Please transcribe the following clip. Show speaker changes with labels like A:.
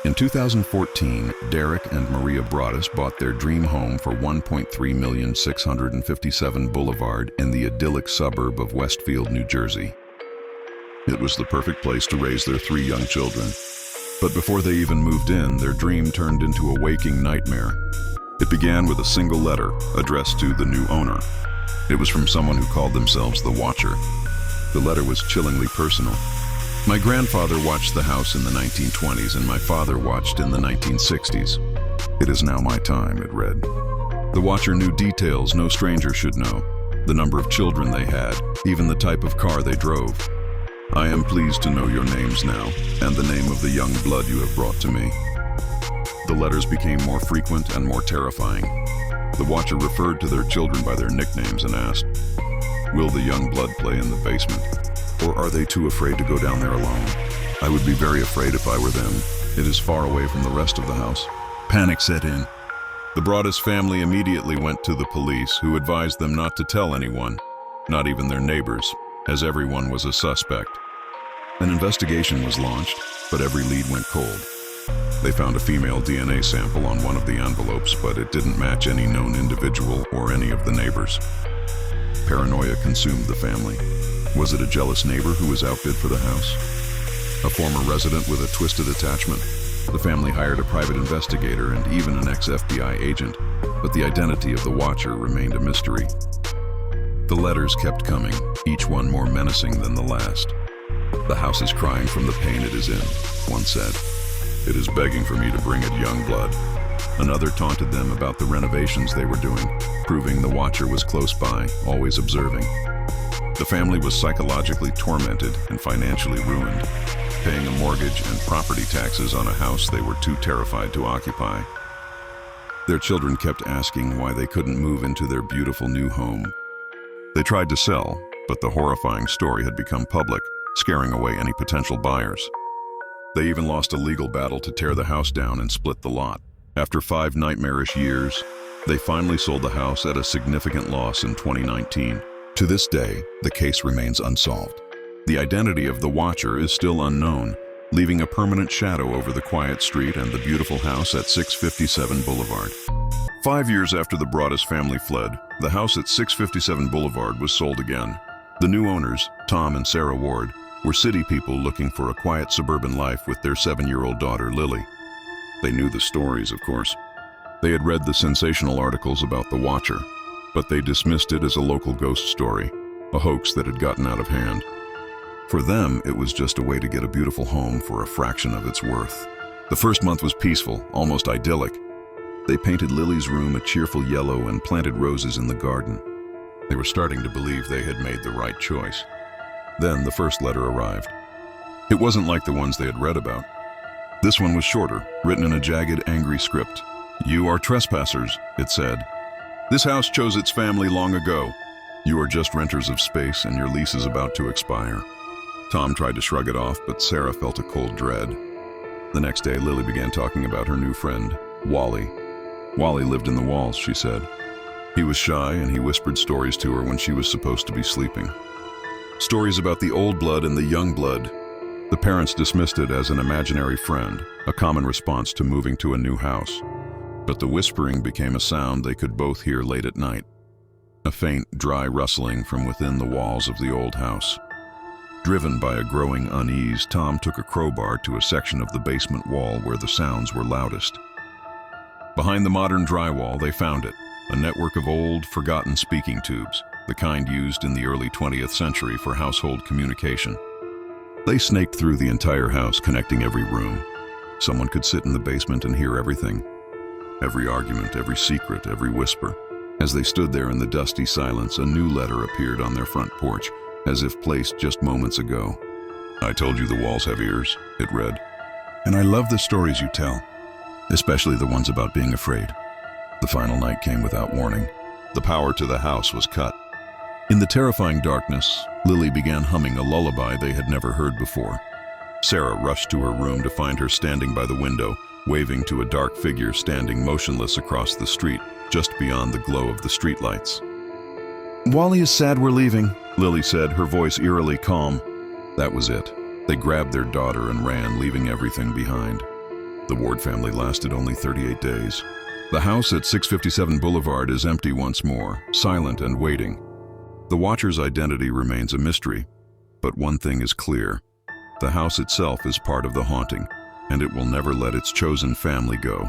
A: In 2014, Derek and Maria Broaddus bought their dream home for $1.3 million, Boulevard in the idyllic suburb of Westfield, New Jersey. It was the perfect place to raise their 3 young children. But before they even moved in, their dream turned into a waking nightmare. It began with a single letter addressed to the new owner. It was from someone who called themselves the Watcher. The letter was chillingly personal. My grandfather watched the house in the 1920s and my father watched in the 1960s. It is now my time, it read. The Watcher knew details no stranger should know. The number of children they had, even the type of car they drove. I am pleased to know your names now, and the name of the young blood you have brought to me. The letters became more frequent and more terrifying. The Watcher referred to their children by their nicknames and asked, "Will the young blood play in the basement? Or are they too afraid to go down there alone? I would be very afraid if I were them. It is far away from the rest of the house." Panic set in. The Broaddus family immediately went to the police, who advised them not to tell anyone, not even their neighbors, as everyone was a suspect. An investigation was launched, but every lead went cold. They found a female DNA sample on one of the envelopes, but it didn't match any known individual or any of the neighbors. Paranoia consumed the family. Was it a jealous neighbor who was outbid for the house? A former resident with a twisted attachment? The family hired a private investigator and even an ex-FBI agent, but the identity of the Watcher remained a mystery. The letters kept coming, each one more menacing than the last. "The house is crying from the pain it is in," one said. "It is begging for me to bring it young blood." Another taunted them about the renovations they were doing, proving the Watcher was close by, always observing. The family was psychologically tormented and financially ruined, paying a mortgage and property taxes on a house they were too terrified to occupy. Their children kept asking why they couldn't move into their beautiful new home. They tried to sell, but the horrifying story had become public, scaring away any potential buyers. They even lost a legal battle to tear the house down and split the lot. After 5 nightmarish years, they finally sold the house at a significant loss in 2019. To this day, the case remains unsolved. The identity of the Watcher is still unknown, leaving a permanent shadow over the quiet street and the beautiful house at 657 Boulevard. 5 years after the Broaddus family fled, the house at 657 Boulevard was sold again. The new owners, Tom and Sarah Ward, were city people looking for a quiet suburban life with their 7-year-old daughter, Lily. They knew the stories, of course. They had read the sensational articles about the Watcher, but they dismissed it as a local ghost story, a hoax that had gotten out of hand. For them, it was just a way to get a beautiful home for a fraction of its worth. The first month was peaceful, almost idyllic. They painted Lily's room a cheerful yellow and planted roses in the garden. They were starting to believe they had made the right choice. Then the first letter arrived. It wasn't like the ones they had read about. This one was shorter, written in a jagged, angry script. "You are trespassers," it said. "This house chose its family long ago. You are just renters of space and your lease is about to expire." Tom tried to shrug it off, but Sarah felt a cold dread. The next day, Lily began talking about her new friend, Wally. Wally lived in the walls, she said. He was shy and he whispered stories to her when she was supposed to be sleeping. Stories about the old blood and the young blood. The parents dismissed it as an imaginary friend, a common response to moving to a new house. But the whispering became a sound they could both hear late at night. A faint, dry rustling from within the walls of the old house. Driven by a growing unease, Tom took a crowbar to a section of the basement wall where the sounds were loudest. Behind the modern drywall, they found it, a network of old, forgotten speaking tubes, the kind used in the early 20th century for household communication. They snaked through the entire house, connecting every room. Someone could sit in the basement and hear everything. Every argument, every secret, every whisper. As they stood there in the dusty silence, a new letter appeared on their front porch, as if placed just moments ago. "I told you the walls have ears," it read. "And I love the stories you tell, especially the ones about being afraid." The final night came without warning. The power to the house was cut. In the terrifying darkness, Lily began humming a lullaby they had never heard before. Sarah rushed to her room to find her standing by the window, waving to a dark figure standing motionless across the street, just beyond the glow of the streetlights. "Wally is sad we're leaving," Lily said, her voice eerily calm. That was it. They grabbed their daughter and ran, leaving everything behind. The Ward family lasted only 38 days. The house at 657 Boulevard is empty once more, silent and waiting. The watcher's identity remains a mystery, but one thing is clear. The house itself is part of the haunting, and it will never let its chosen family go.